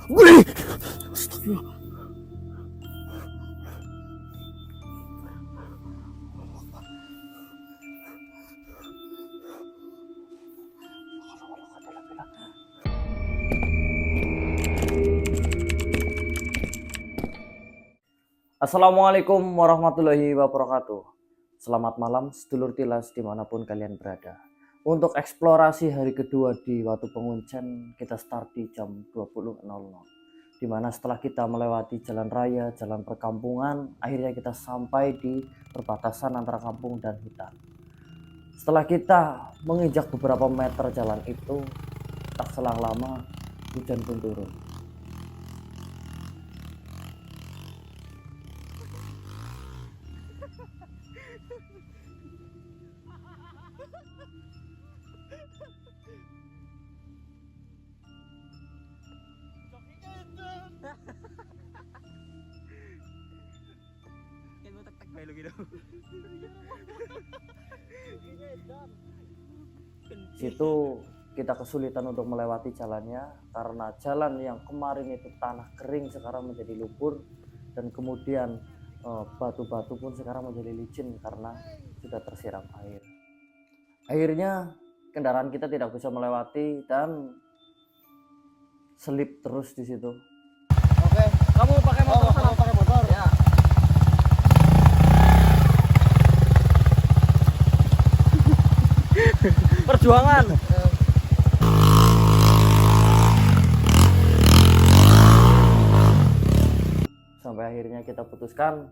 Wih! Astagfirullah. Assalamualaikum warahmatullahi wabarakatuh. Selamat malam sedulur tilas dimanapun kalian berada. Untuk eksplorasi hari kedua di Watu Penguncen kita start di jam 20.00. Dimana setelah kita melewati jalan raya, jalan perkampungan, akhirnya kita sampai di perbatasan antara kampung dan hutan. Setelah kita menginjak beberapa meter jalan itu, tak selang lama hujan pun turun. Situ kita kesulitan untuk melewati jalannya karena jalan yang kemarin itu tanah kering sekarang menjadi lumpur, dan kemudian batu-batu pun sekarang menjadi licin karena sudah tersiram air. Akhirnya kendaraan kita tidak bisa melewati dan selip terus di situ. Oke, kamu pakai motor sana? Pakai motor. Ya. Perjuangan. Sampai akhirnya kita putuskan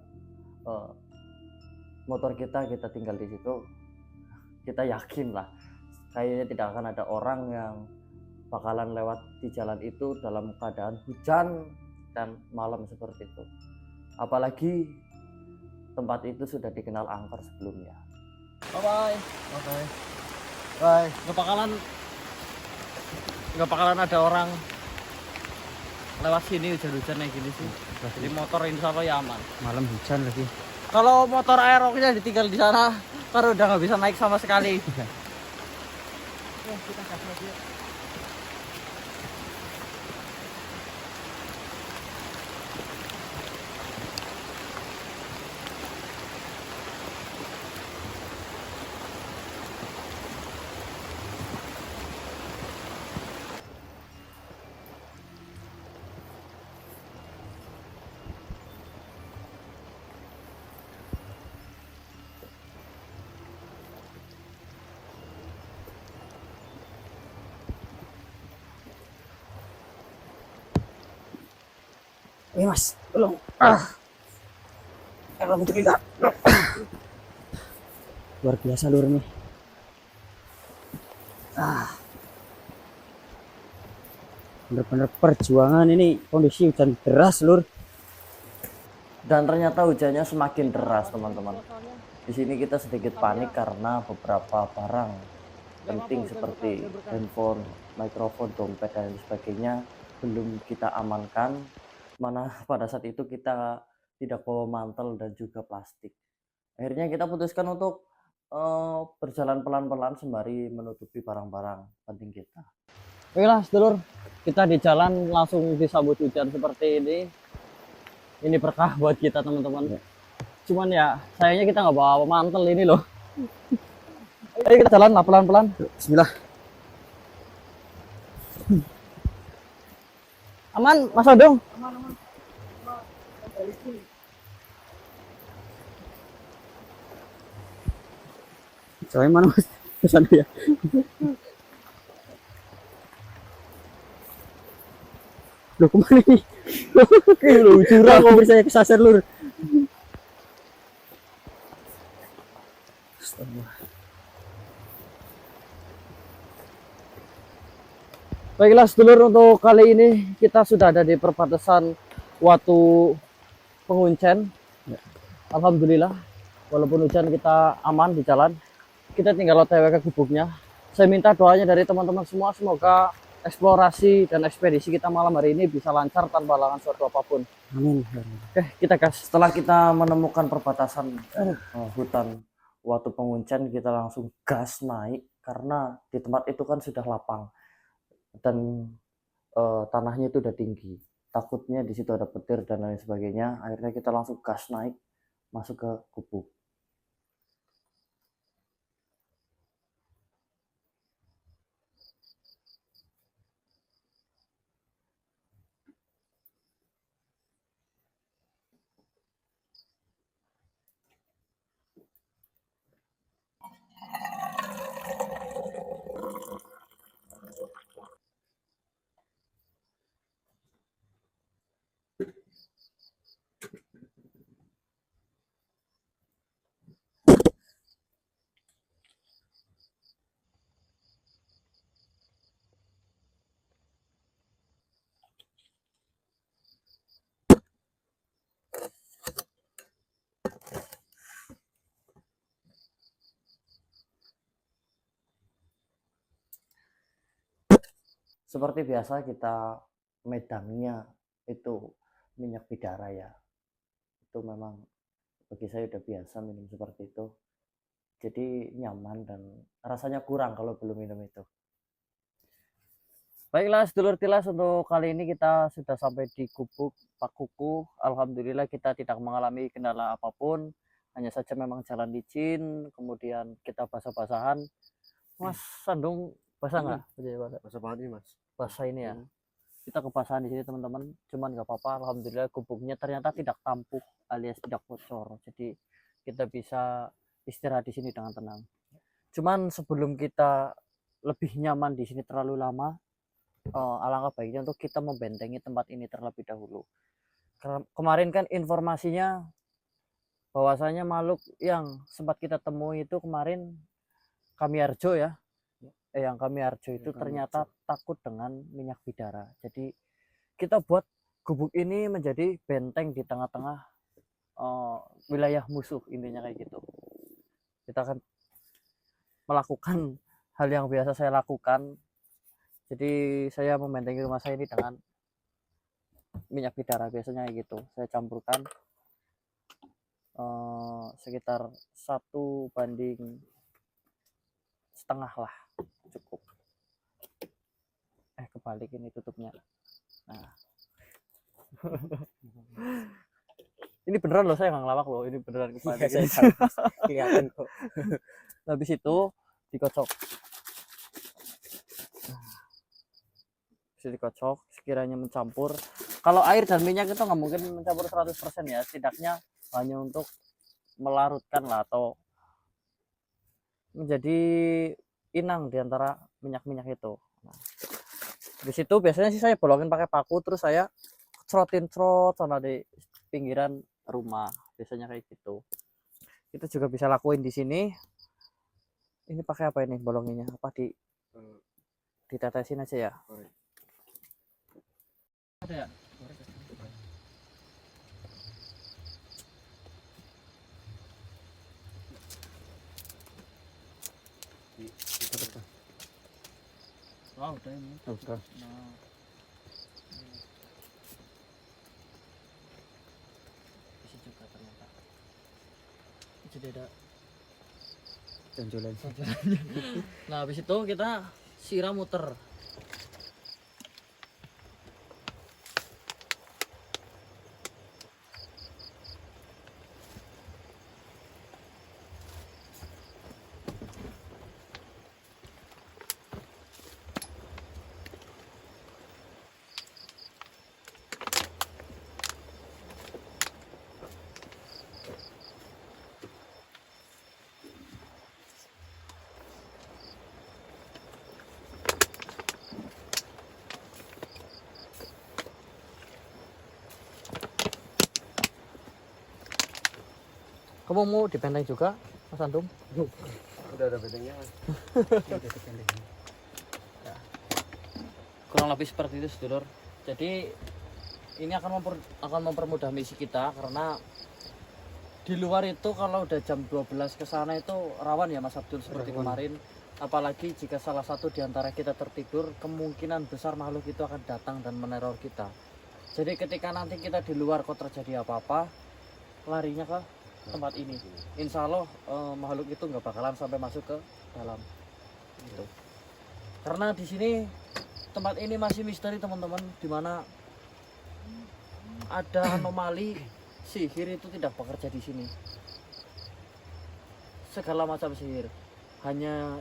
motor kita tinggal di situ. Kita yakin lah kayaknya tidak akan ada orang yang bakalan lewat di jalan itu dalam keadaan hujan dan malam seperti itu. Apalagi tempat itu sudah dikenal angker sebelumnya. Bye. Oke. Bye. Nggak bakalan ada orang lewat sini hujan-hujan kayak gini sih. Jadi motor insya Allah ya aman. Malam hujan lagi. Kalau motor Aeroxnya ditinggal di sana, ntar udah nggak bisa naik sama sekali. Kita gas lagi. Ini mas, tolong. Alhamdulillah. Luar biasa lur nih. Bener-bener perjuangan ini, kondisi hujan deras lur. Dan ternyata hujannya semakin deras teman-teman. Di sini kita sedikit panik karena beberapa barang penting seperti handphone, mikrofon, dompet dan sebagainya belum kita amankan. Mana pada saat itu kita tidak bawa mantel dan juga plastik. Akhirnya kita putuskan untuk berjalan pelan-pelan sembari menutupi barang-barang penting kita. Oke lah sedulur, kita di jalan langsung disambut hujan seperti ini. Ini berkah buat kita teman-teman. Cuman ya sayangnya kita nggak bawa mantel ini loh. Ayo kita jalan lah pelan-pelan. Bismillah. Aman Mas Odong? Aman. Coba mana mas? Kesana ya. Loh kemana nih? Loh curang mobil saya kesasar lur. Astaga. Baiklah sedulur, untuk kali ini kita sudah ada di perbatasan Watu Penguncen. Alhamdulillah, walaupun hujan kita aman di jalan. Kita tinggal OTW ke gubuknya. Saya minta doanya dari teman-teman semua, semoga eksplorasi dan ekspedisi kita malam hari ini bisa lancar tanpa halangan suatu apapun. Amin. Oke, kita gas. Setelah kita menemukan perbatasan hutan Watu Penguncen, kita langsung gas naik karena di tempat itu kan sudah lapang dan tanahnya itu udah tinggi, takutnya di situ ada petir dan lain sebagainya. Akhirnya kita langsung gas naik masuk ke gubuk. Seperti biasa kita medangnya itu minyak bidara ya. Itu memang bagi saya udah biasa minum seperti itu. Jadi nyaman dan rasanya kurang kalau belum minum itu. Baiklah sedulur tilas, untuk kali ini kita sudah sampai di gubuk Pak Kuku. Alhamdulillah kita tidak mengalami kendala apapun. Hanya saja memang jalan licin, kemudian kita basah-basahan. Mas Sandung basah nggak? Masa banget nih mas. Basah ini ya. Kita kebasahan di sini teman-teman, cuman nggak apa-apa. Alhamdulillah gubuknya ternyata tidak tampuh alias tidak bocor, jadi kita bisa istirahat di sini dengan tenang. Cuman sebelum kita lebih nyaman di sini terlalu lama, alangkah baiknya untuk kita membentengi tempat ini terlebih dahulu. Karena kemarin kan informasinya bahwasanya makhluk yang sempat kita temui itu kemarin Kamiarjo ya, yang Kamiarjo itu ternyata takut dengan minyak bidara. Jadi kita buat gubuk ini menjadi benteng di tengah-tengah wilayah musuh, intinya kayak gitu. Kita akan melakukan hal yang biasa saya lakukan. Jadi saya membentengi rumah saya ini dengan minyak bidara, biasanya kayak gitu. Saya campurkan sekitar 1:1,5 lah, cukup. Kebalik ini tutupnya. Nah. Ini beneran loh, saya nggak ngelawak loh, ini beneran kebalik. Kelihatan kok. Habis itu dikocok. Bisa dikocok sekiranya mencampur. Kalau air dan minyak itu nggak mungkin mencampur 100% ya, setidaknya hanya untuk melarutkan lah atau menjadi inang diantara minyak-minyak itu. Nah, di situ biasanya sih saya bolongin pakai paku, terus saya cerotin sana di pinggiran rumah, biasanya kayak gitu. Kita juga bisa lakuin di sini. Ini pakai apa ini bolonginnya? Apa ditetesin aja ya? Ada ya? Wow, udah ini. Udah. Nah. Bisa juga ternyata. Jadi ada Tonjolan. Nah, habis itu kita siram muter. Kamu mau dipenteng juga, Mas Antum? Udah ada bedanya mas. Kurang lebih seperti itu, sedulur. Jadi ini akan mempermudah misi kita, karena di luar itu kalau udah jam 12 ke sana itu rawan ya Mas Abdul, seperti kemarin. Apalagi jika salah satu di antara kita tertidur, kemungkinan besar makhluk itu akan datang dan meneror kita. Jadi ketika nanti kita di luar kok terjadi apa-apa, larinya ke tempat ini. Insya Allah makhluk itu nggak bakalan sampai masuk ke dalam gitu. Karena di sini tempat ini masih misteri teman-teman, dimana ada anomali sihir itu tidak bekerja di sini. Segala macam sihir, hanya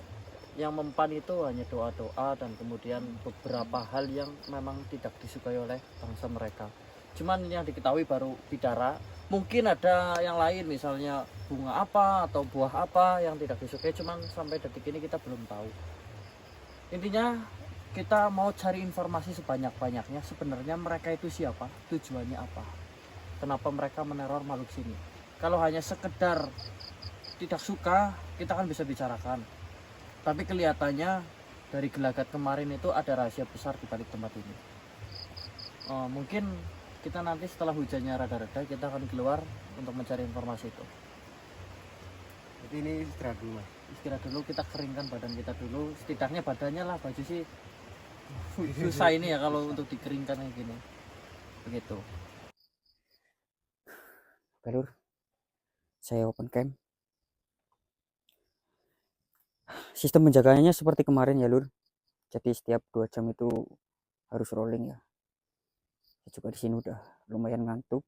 yang mempan itu hanya doa-doa dan kemudian beberapa hal yang memang tidak disukai oleh bangsa mereka. Cuman yang diketahui baru bidara. Mungkin ada yang lain, misalnya bunga apa atau buah apa yang tidak disukai, cuman sampai detik ini kita belum tahu. Intinya kita mau cari informasi sebanyak-banyaknya, sebenarnya mereka itu siapa, tujuannya apa, kenapa mereka meneror makhluk sini. Kalau hanya sekedar tidak suka, kita kan bisa bicarakan. Tapi kelihatannya dari gelagat kemarin itu ada rahasia besar di balik tempat ini. Mungkin kita nanti setelah hujannya rada-reda, kita akan keluar untuk mencari informasi itu. Jadi ini istirahat dulu, Mas. Istirahat dulu, kita keringkan badan kita dulu. Setidaknya badannya lah, baju sih susah ini ya kalau untuk dikeringkan kayak gini. Begitu. Oke, Lur. Saya open cam. Sistem penjagaannya seperti kemarin ya, Lur. Jadi setiap 2 jam itu harus rolling ya. Saya juga di sini udah lumayan ngantuk.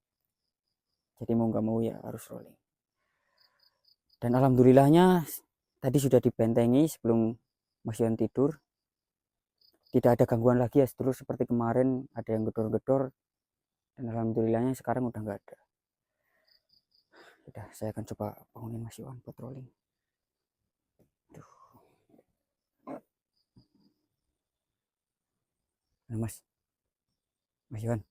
Jadi mau nggak mau ya harus rolling. Dan alhamdulillahnya tadi sudah dibentengi sebelum Mas Yon tidur. Tidak ada gangguan lagi ya, sedulur, seperti kemarin ada yang gedor-gedor. Dan alhamdulillahnya sekarang udah nggak ada. Udah, saya akan coba bangunin Mas Yon buat rolling. Aduh. Nah, Mas Yon,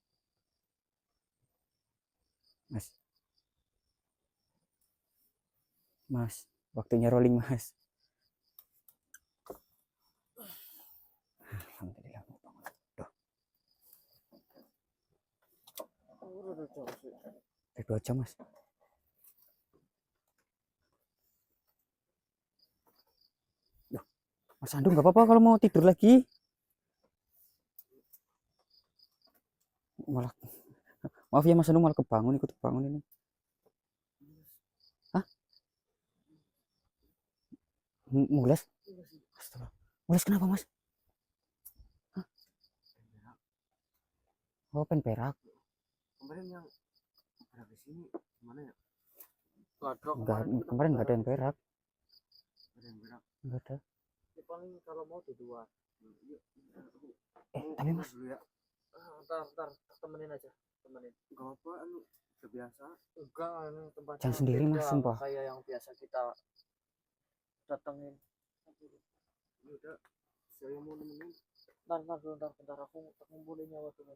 Mas, waktunya rolling, Mas. Alhamdulillah mau bangun. Duh. Udah 2 jam, Mas. Duh, Mas Sandung nggak apa-apa kalau mau tidur lagi. Malah, maaf ya Mas Sandung, malah kebangun, ikut kebangun ini. Hah? Mules? Astaga. Mules kenapa, Mas? Hah? Oh, pen perak. Kemarin yang berak di sini gimana ya? Enggak, kemarin nggak ada yang perak. Ada yang berak. Nggak ada. Ya, paling kalau mau di luar. Tapi Mas, dulu ya. Ntar temenin aja, temenin. Enggak apa, udah biasa. Enggak, ini tempatnya jangan sendiri, Mas, beda, sumpah. kayak yang biasa kita datengin. Udah, saya mau nemenin. Bentar, aku ngumpulin nyawa dulu.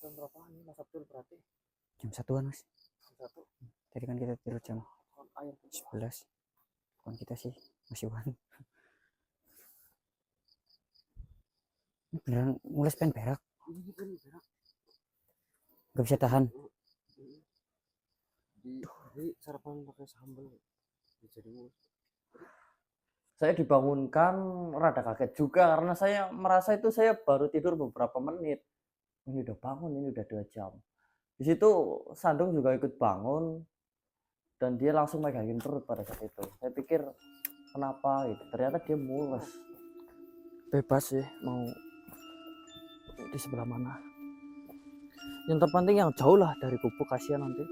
Jam berapa ini, Mas Abdul, berarti? Jam 1-an, Mas. Jam 1. Tadi kan kita tidur jam Air 11. Bukan kita sih, Mas Iwan. Ini beneran mules pen berak. ini kan berak. Nggak bisa tahan. Di sarapan pakai sambal. Jadi Saya dibangunkan rada kaget juga karena saya merasa itu saya baru tidur beberapa menit. Ini udah bangun, ini udah 2 jam. Di situ Sandung juga ikut bangun dan dia langsung megangin perut pada saat itu. Saya pikir kenapa gitu. Ternyata dia mules. bebas sih mau di sebelah mana. Yang terpenting yang jauh lah dari gubuk, kasihan nanti.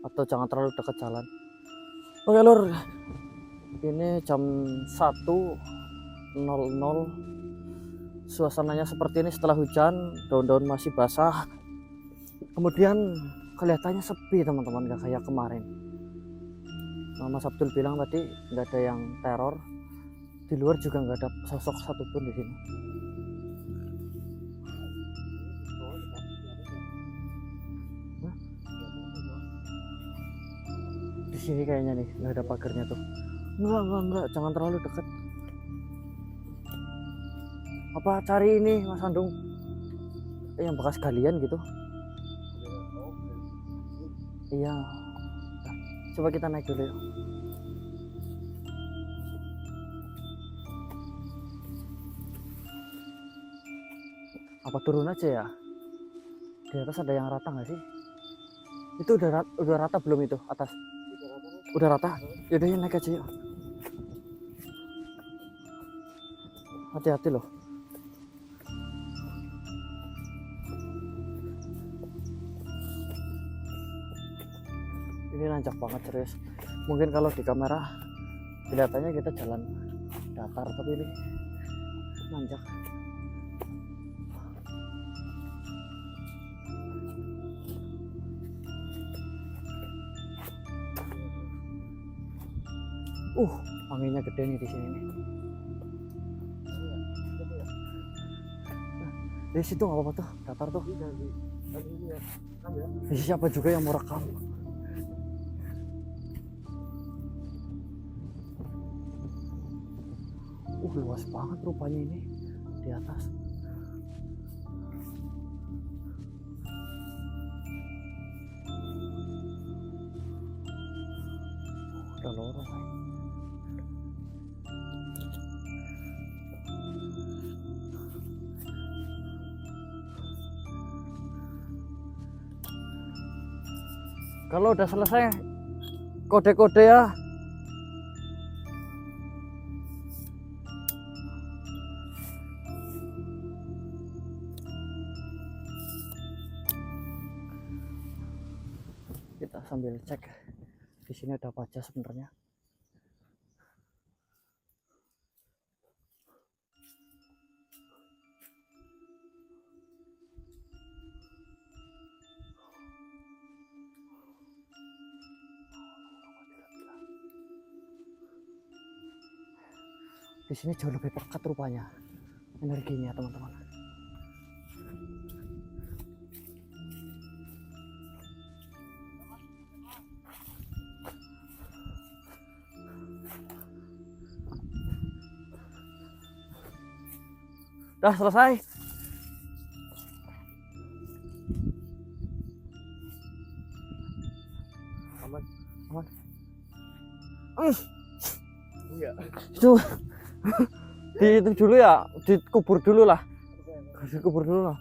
Atau jangan terlalu dekat jalan. Oke, Lur. Ini jam 1.00. Suasananya seperti ini setelah hujan, daun-daun masih basah. Kemudian kelihatannya sepi, teman-teman, gak kayak kemarin. Mas Abdul bilang tadi nggak ada yang teror. Di luar juga nggak ada sosok satupun di sini. Di sini kayaknya nih nggak ada pagarnya tuh. Enggak, jangan terlalu dekat. Apa cari ini, Mas Sandung? Yang bekas galian gitu. Iya. Nah, coba kita naik dulu yuk. Apa turun aja ya? Di atas ada yang rata nggak sih? Itu udah rata belum itu atas? Udah rata. Yaudah ya naik aja yuk. hati-hati loh. Ini nanjak banget serius. Mungkin kalau di kamera kelihatannya kita jalan datar, tapi ini nanjak. Anginnya gede nih di sini nih. Di situ nggak apa-apa tuh, datar tuh. Siapa juga yang mau rekam? Luas banget rupanya ini di atas. Udah lorong. Kalau udah selesai kode-kode ya. Kita sambil cek di sini ada apa aja sebenarnya. Di sini jauh lebih pekat rupanya energinya, teman-teman. Udah selesai. Aman, aman. Iya. Itu itu dulu ya, dikubur dulu lah. Dikubur dulu lah.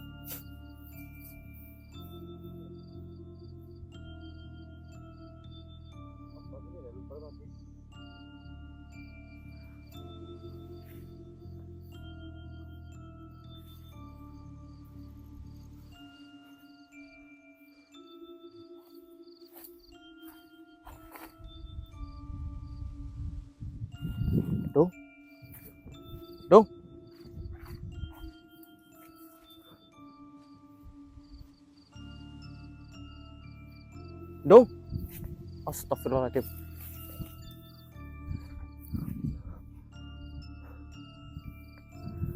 Dong. Dong. Dong. Astagfirullahaladzim.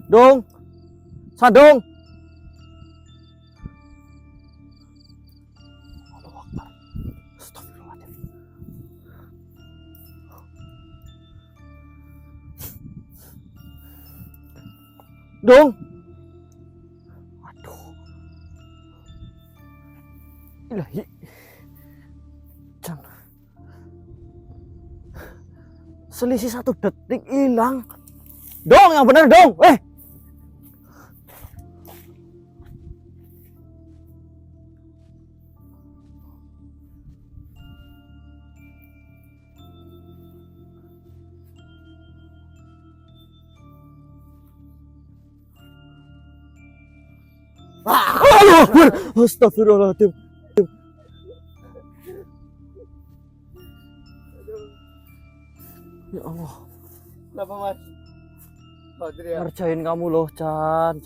Dong. Sadong. Allahu Akbar. Astagfirullahaladzim. Dong. Aduh. Ilahi. Jangan. Selisih 1 detik hilang. Dong, yang benar dong. Astagfirullahaladzim. Ya Allah. Kenapa mas? Ya? Ngerjain kamu loh, Chan.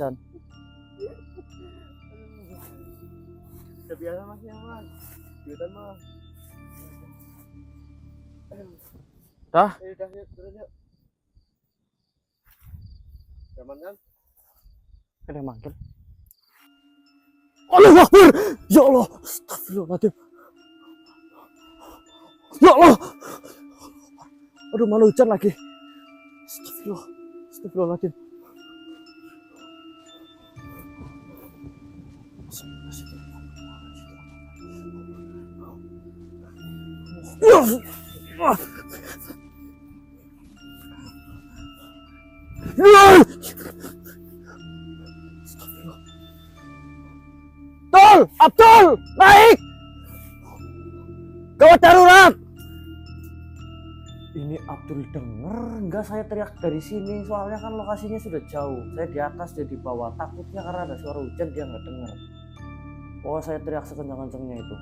Udah biasa mas ya mas. Jutaan mas. Dah. Udah yuk turun yuk. Aman kan? Ada yang manggil. Allahu Akbar. Ya Allah. Astagfirullahaladzim. Ya Allah. Aduh, malu hujan lagi. Astagfirullahaladzim. Tol, Abdul, naik. Gawat darurat. Ini Abdul denger enggak saya teriak dari sini? Soalnya kan lokasinya sudah jauh. Saya di atas, dia di bawah. Takutnya karena ada suara hujan dia nggak denger. Oh, saya teriak sekencang-kencangnya itu.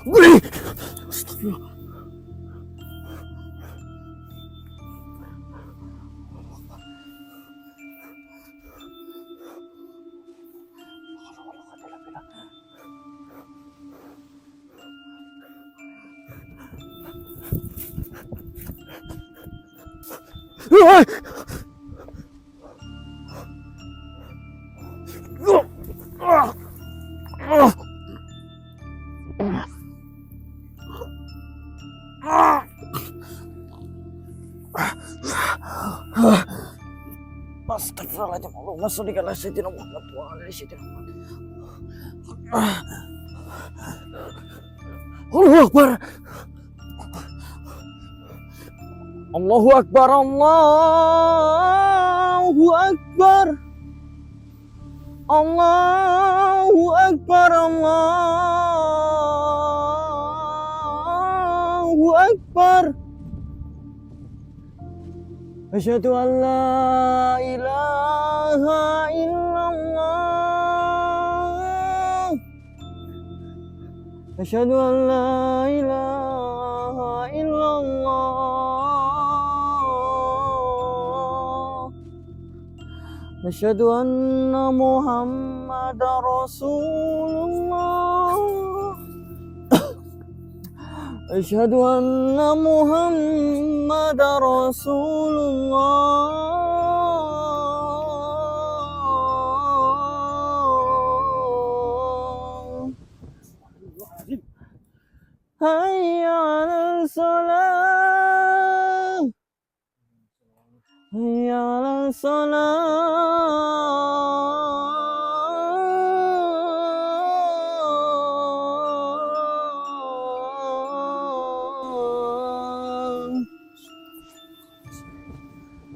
Wih! Astagfirullah. Astagfirullahaladzim, Allahumma sholli ala sayyidina Muhammad wa ala sayyidina Muhammad. Allahu Akbar. Allahu Akbar, Allahu Akbar. Allahu Akbar, Allahu Akbar. Asyhadu an la ilaha illallah. Asyhadu an la ilaha illallah. Asyhadu anna Muhammadar Rasulullah. Asyhadu anna Muhammadar Rasulullah. Hayya 'alal shalah. Hayya 'alal shalah.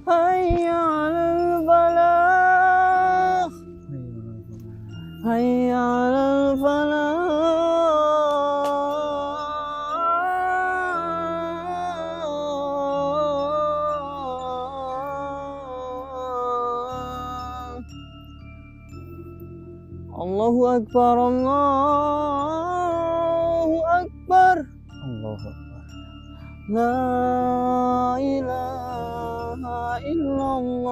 Hayya 'alal falah. Hayya 'alal falah. Allahu Akbar, Allahu Akbar. Allahu Akbar. La ilaha illallah.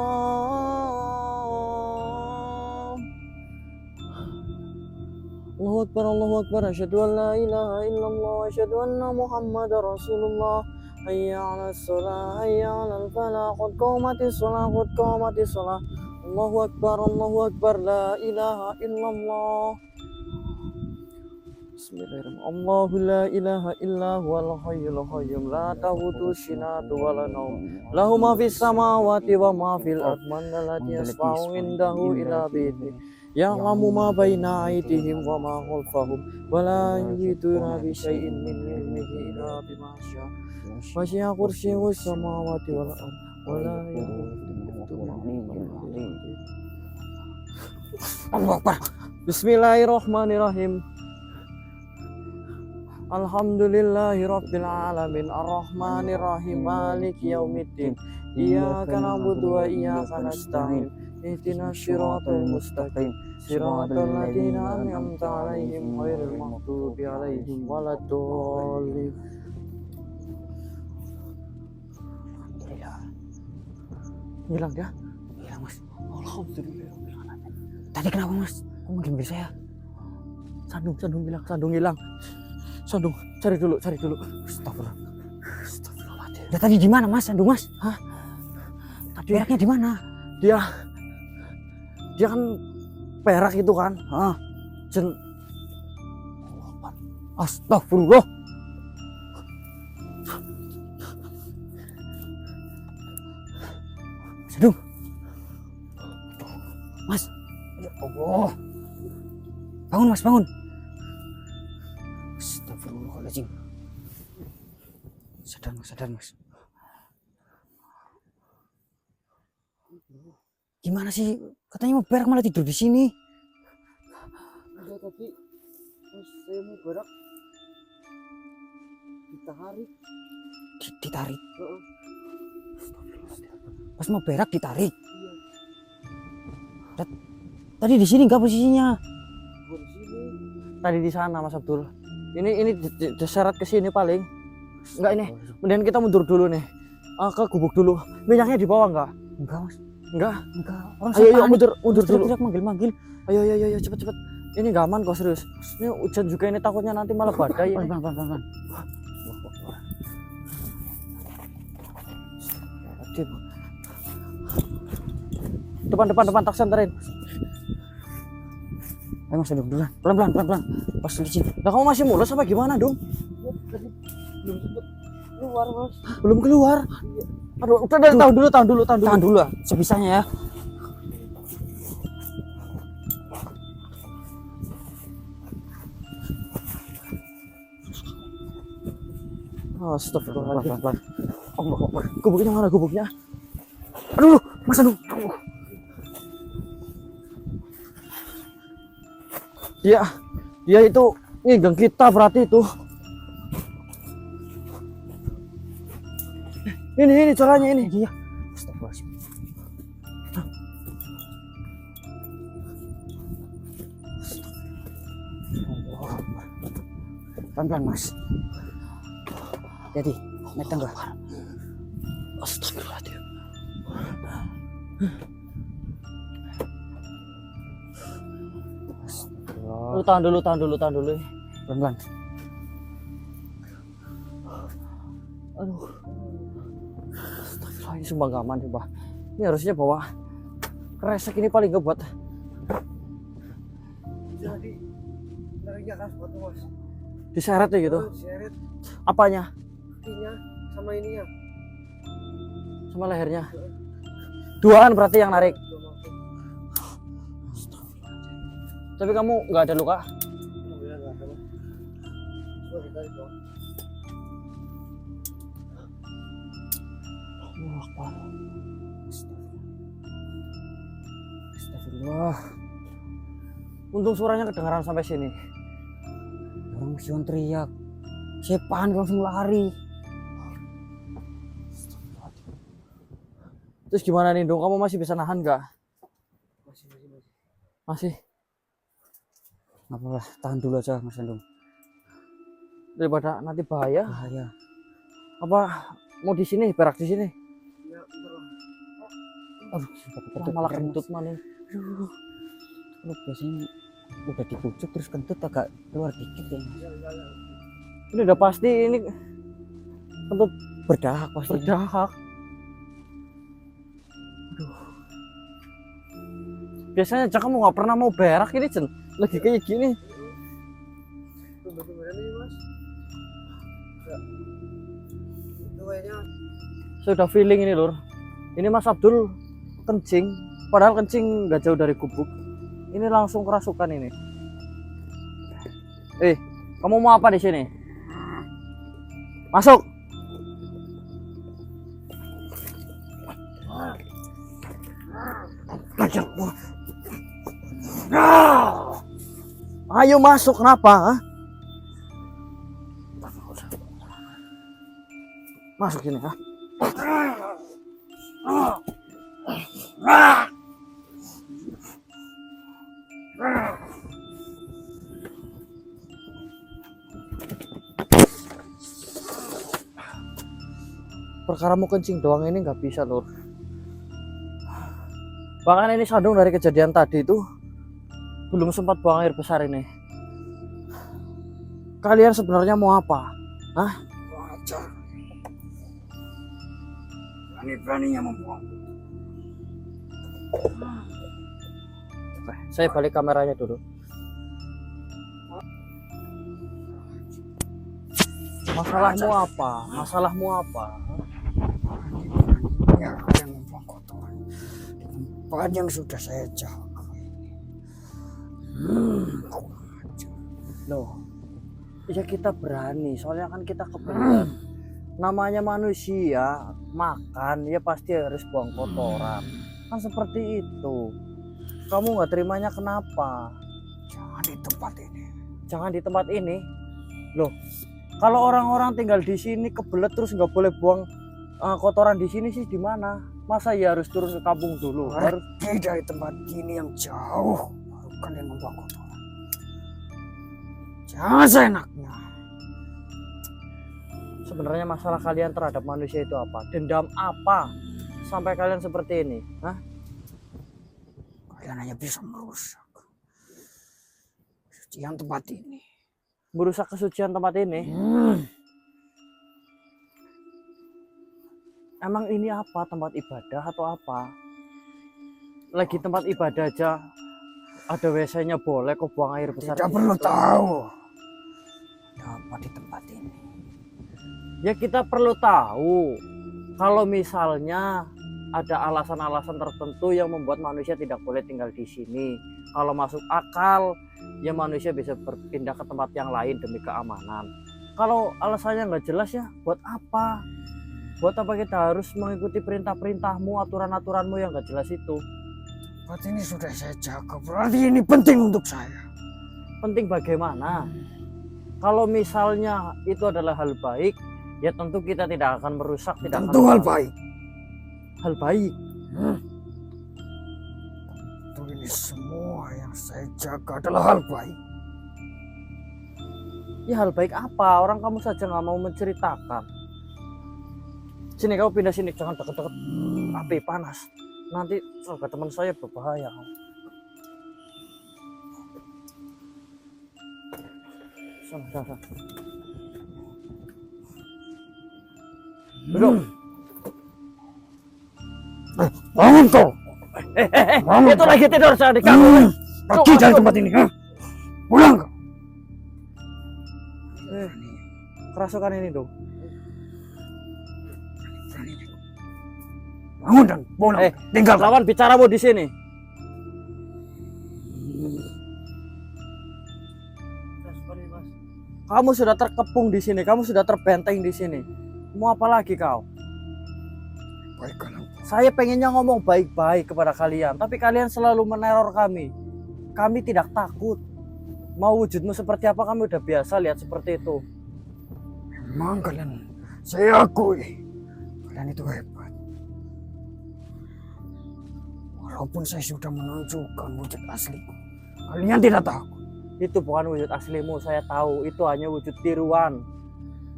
Allahu Akbar, Allahu Akbar. Asyhadu an la ilaha illallah wa asyhadu anna Muhammadar Rasulullah. Hayya 'alas shalah, hayya 'alal falah. Qad qamatis shalah, qad qamatis shalah. Allahu Akbar, Allahu Akbar. La ilaha illallah. Bismillahirrahmanirrahim. Allahu la ilaha illa huwal hayyul qayyum la ta'khudhuhu sinatun wa la nawm. Lahu ma fis samawati wa ma fil ardi. Man alladhi yashfa'u indahu illa bi'idznihi. Ya'lamu ma baina aydihim wa ma khalfahum wa la yuhituna bi syai'in min ilmihi illa bima syaa. Wasi'a kursiyyuhu samawati wal ardi wa la Allahu Akbar. Bismillahirrahmanirrahim. Alhamdulillahi Rabbil Alamin. Ar-Rahmanir-Rahim. Maliki yaumiddin. Iyyaka na'budu wa iyyaka nasta'in. Ihdinas siratal mustaqim. Siratal ladzina an'amta 'alaihim ghairil maghdubi 'alaihim waladdallin. Hilang dia? Hilang, Mas. Alhamdulillah. Tadi kenapa, Mas? Kok manggil saya? Sandung hilang, sandung hilang. Sandung, cari dulu. Astagfirullah. Astagfirullahaladzim. Ya tadi di mana, Mas? Sandung, Mas? Hah? Tadi Peraknya di mana? dia kan perak itu kan. Jen Astagfirullah. Sandung. Mas. Ya Allah. Bangun, Mas, bangun. Astagfirullahaladzim. Sadar, Mas. Gimana sih? Katanya mau berak malah tidur di sini. tadi pas saya mau berak ditarik. Ditarik. Heeh. Pas mau berak ditarik. Iya, Tadi di sini enggak posisinya. gua di sini. Tadi di sana Mas Abdul. Ini diseret ke sini paling. Enggak ini. Mendingan kita mundur dulu nih. Ke gubuk dulu. Minyaknya di bawah enggak? Enggak, Mas. Enggak. Enggak. Orang Ayo panik. mundur dulu. Teriak manggil-manggil. Ayo cepet. Ini nggak aman kok serius. Ini hujan juga ini takutnya nanti malah badai ini. Pelan. Depan tak senterin. Ayo Mas, duduk dulu. Pelan. Pas di sini. Nah kamu masih mulus apa gimana dong? Belum sempet keluar mas. Belum keluar. Aduh, udah tahan dulu. Tahan dulu lah, sebisanya ya. Astagfirullahaladzim. Pelan. Allah Akbar. Gubuknya mana gubuknya? Aduh, Mas, aduh. Dia itu nggang kita berarti itu. Ini caranya ini. Iya. Astagfirullahaladzim. Pelan-pelan Mas. Jadi naik tangga. Astagfirullahaladzim. Lu tahan dulu. Pelan-pelan. Aduh. Astagfirullah, ini sumpah gak aman sumpah. Ini harusnya bawa kresek ini paling gak buat. Jadi nariknya kan sepatu mas. Diseret ya gitu. Seret Apanya? kakinya sama ininya. Sama lehernya. Duaan berarti yang narik. Tuh, masuk. Tapi kamu nggak ada luka? Alhamdulillah nggak ada mas. Coba ditarik dong. Astagfirullah. Untung suaranya kedengaran sampai sini. Orang masih teriak. Saya panik langsung lari. Terus gimana nih dong? Kamu masih bisa nahan nggak? Masih. Masih. Nggak apa-apa, tahan dulu aja Mas Andung. Daripada nanti bahaya. Bahaya. Apa mau di sini? Berak di sini? Ya, bentar mas. Aduh, Wah, malah kentut mana? Aduh. Lu biasanya udah di pucuk terus kentut agak keluar dikit ya. Ya. Ini udah pasti ini kentut Berdahak pasti. berdahak. Biasanya Cak kamu nggak pernah mau berak ini Cen. Lagi kayak gini. Tumben-tumbenan ini mas. Ya. Itu kayaknya Saya udah feeling ini lur. Ini Mas Abdul kencing. Padahal kencing nggak jauh dari gubuk. Ini langsung kerasukan ini. Kamu mau apa di sini? Masuk. Ayo masuk, kenapa? Ha? Masuk sini, ha? Perkara mau kencing doang ini nggak bisa lur. Bahkan ini sandung dari kejadian tadi itu belum sempat buang air besar ini. Kalian sebenarnya mau apa? Hah? Wajar. Berani-beraninya membuang. Oke, saya balik kameranya dulu. Masalahmu apa? Masalahmu apa? Ya, yang membuang kotoran di tempat yang sudah saya jaga. Loh, ya kita berani, soalnya kan kita kebetulan. Namanya manusia, makan ya pasti harus buang kotoran. Kan seperti itu. Kamu nggak terimanya kenapa? Jangan di tempat ini. Jangan di tempat ini. Loh, kalau orang-orang tinggal di sini kebelet terus nggak boleh buang kotoran di sini sih di mana? Masa ya harus turun ke kampung dulu? Harus Pergi dari tempat ini yang jauh, baru kalian membawa kotoran. Jangan seenaknya. sebenarnya masalah kalian terhadap manusia itu apa? Dendam apa sampai kalian seperti ini? Hah? Kalian hanya bisa merusak kesucian tempat ini. Merusak kesucian tempat ini? Emang ini apa? Tempat ibadah atau apa? Lagi tempat ibadah aja ada WC-nya boleh kok buang air besar. Tidak perlu tahu ada apa di tempat ini. Ya kita perlu tahu kalau misalnya ada alasan-alasan tertentu yang membuat manusia tidak boleh tinggal di sini. Kalau masuk akal, ya manusia bisa berpindah ke tempat yang lain demi keamanan. Kalau alasannya nggak jelas ya, buat apa? Buat apa kita harus mengikuti perintah-perintahmu, aturan-aturanmu yang nggak jelas itu? Tempat ini sudah saya jaga, berarti ini penting untuk saya. Penting bagaimana? Kalau misalnya itu adalah hal baik, ya tentu kita tidak akan merusak, tidak Tentu akan hal baik. hal baik. Tentu ini semua yang saya jaga adalah hal baik. Ya hal baik apa? Orang kamu saja nggak mau menceritakan. Sini kamu pindah sini, jangan deket-deket api panas. Nanti sahabat teman saya berbahaya. Sana. Duduk. Bangun kau. Bangun Itu lagi tidur saya di kamu. Pergi dari tempat ini. Pulang kau. Kerasukan ini dong. Bangun dan pulang. Tinggal. Lawan bicaramu di sini. Kamu sudah terkepung di sini, kamu sudah terbenteng di sini. Mau apa lagi kau? Baikkan. Saya pengennya ngomong baik-baik kepada kalian, tapi kalian selalu meneror kami. Kami tidak takut. Mau wujudmu seperti apa, kami udah biasa lihat seperti itu. Memang kalian, saya akui, kalian itu hebat. Walaupun saya sudah menunjukkan wujud asliku, kalian tidak takut. Itu bukan wujud aslimu, saya tahu. Itu hanya wujud tiruan.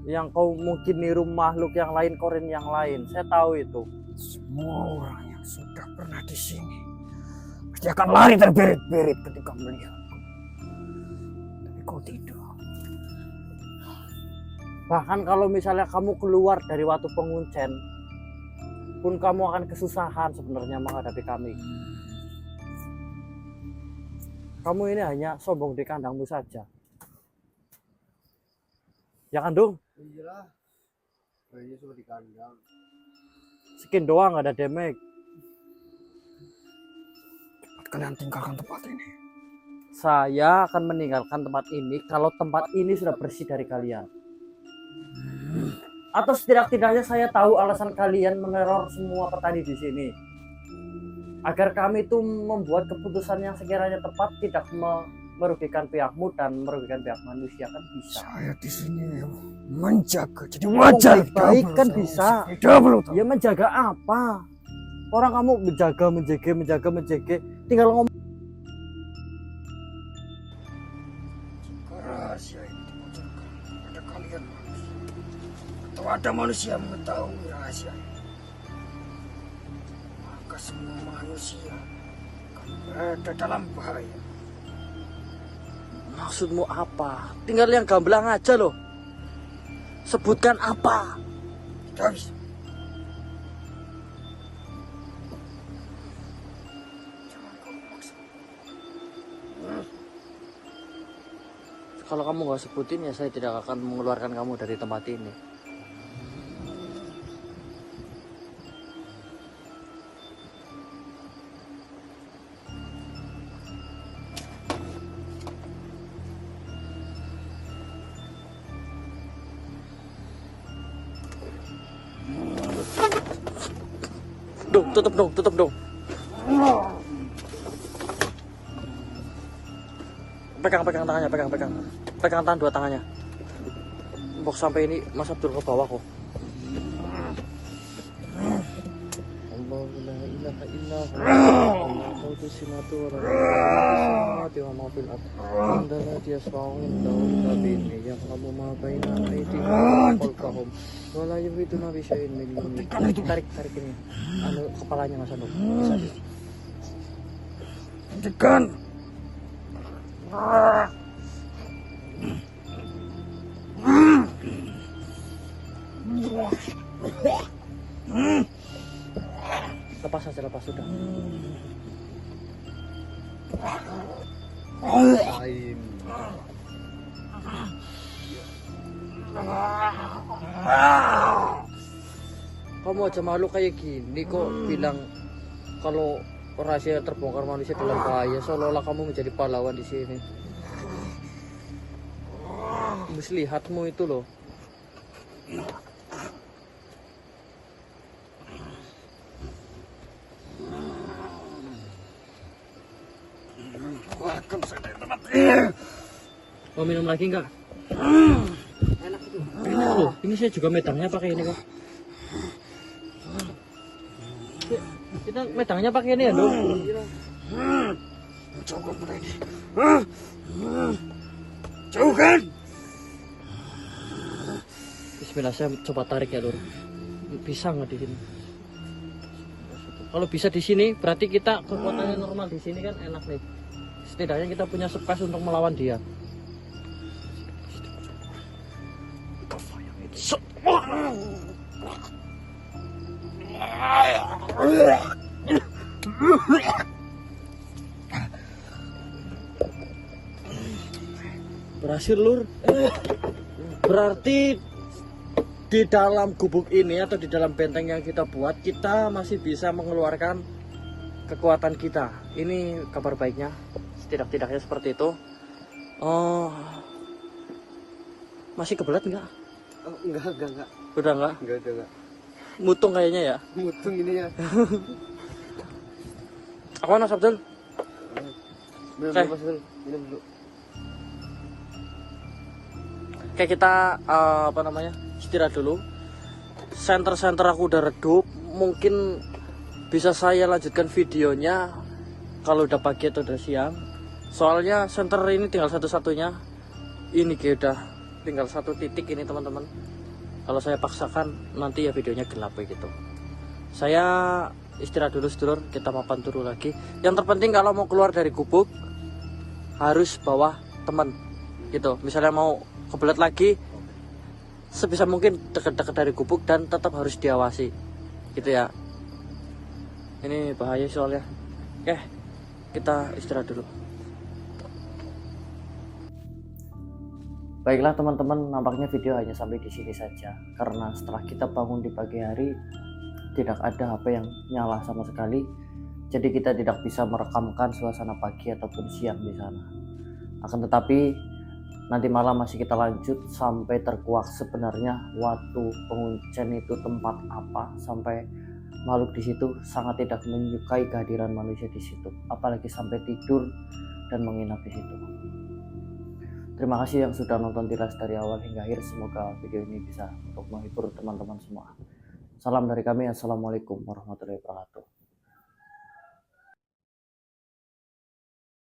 Yang kau mungkin niru makhluk yang lain, korin yang lain. Saya tahu itu. Semua orang yang sudah pernah di sini pasti akan lari terberit-berit ketika melihatku. Tapi kau tidak. Bahkan kalau misalnya kamu keluar dari Watu Penguncen, pun kamu akan kesusahan sebenarnya menghadapi kami. Kamu ini hanya sombong di kandangmu saja. Ya kan, Dung? Iya, kayaknya cuma di kandang. Skin doang, nggak ada damage. Cepat kalian tinggalkan tempat ini. Saya akan meninggalkan tempat ini kalau tempat ini sudah bersih dari kalian. Atau setidak-tidaknya saya tahu alasan kalian meneror semua petani di sini. Agar kami itu membuat keputusan yang sekiranya tepat, tidak merugikan pihakmu dan merugikan pihak manusia, kan bisa. Saya di sini menjaga, jadi wajar. Baik kan bisa. Tidak perlu tahu. Ya menjaga apa? Orang kamu menjaga, tinggal ngomong. Rahasia ini dibocorkan pada kalian manusia. Atau ada manusia yang mengetahui rahasia ini, maka semua manusia akan berada dalam bahaya. Maksudmu apa? Tinggal yang gamblang aja loh. Sebutkan apa? Tidak bisa. Jangan kau paksa. Kalau kamu nggak sebutin ya saya tidak akan mengeluarkan kamu dari tempat ini. Tutup dong. Pegang tangannya, pegang tangan dua tangannya. Mbok sampai ini Mas Abdul ke bawah kok. Allahu la ilaha illa huwa al-mautu sinatu wa rahmatu wa ma fil ard. Indala yasma'un dawu bin ya'lamu ma baina aydihim wa khalfahum wa la yuhituna bi syai'in min ilmihi. Tarik ini. Anu kepalanya Mas Abdul. Bisa dia. Tekan. Lepas saja, lepas sudah. Kamu aja malu kayak gini kok bilang kalau rahasia terbongkar manusia dalam bahaya, seolah-olah kamu menjadi pahlawan di sini. Mus lihatmu itu loh. Mau minum lagi enggak? Enak itu. Enak loh. Ini saya juga medangnya pakai ini kok. Kita medangnya pakai ini ya, Dok. Cukup lagi. Jauhkan. Bismillah, saya coba tarik ya, Lur. Bisa nggak di sini? Kalau bisa di sini, berarti kita kekuatannya normal. Di sini kan enak nih. Setidaknya kita punya space untuk melawan dia. Berhasil, Lur. Berarti di dalam gubuk ini atau di dalam benteng yang kita buat, kita masih bisa mengeluarkan kekuatan kita. Ini kabar baiknya. Setidak-tidaknya seperti itu. Oh, masih kebelet nggak? Oh, enggak. Udah nggak? Enggak. Mutung kayaknya ya. Mutung ini ya. Aku Mas Abdul. Minum Oke. dulu, Mas Dul. Minum dulu. Kayak kita istirahat dulu. Senter aku udah redup. Mungkin bisa saya lanjutkan videonya kalau udah pagi atau udah siang. Soalnya senter ini tinggal satu-satunya. Ini kayak udah tinggal satu titik ini teman-teman. Kalau saya paksakan nanti ya videonya gelap gitu. Saya istirahat dulu sedulur, kita mapan turu lagi. Yang terpenting kalau mau keluar dari gubuk harus bawa teman gitu. Misalnya mau kebelet lagi, sebisa mungkin dekat-dekat dari gubuk dan tetap harus diawasi gitu ya. Ini bahaya soalnya. Oke, kita istirahat dulu. Baiklah teman-teman, nampaknya video hanya sampai di sini saja. Karena setelah kita bangun di pagi hari, tidak ada HP yang nyala sama sekali. Jadi kita tidak bisa merekamkan suasana pagi ataupun siang di sana. Akan tetapi nanti malam masih kita lanjut sampai terkuak sebenarnya Watu Penguncen itu tempat apa, sampai makhluk di situ sangat tidak menyukai kehadiran manusia di situ, apalagi sampai tidur dan menginap di situ. Terima kasih yang sudah nonton Tilas dari awal hingga akhir. Semoga video ini bisa untuk menghibur teman-teman semua. Salam dari kami. Assalamualaikum warahmatullahi wabarakatuh.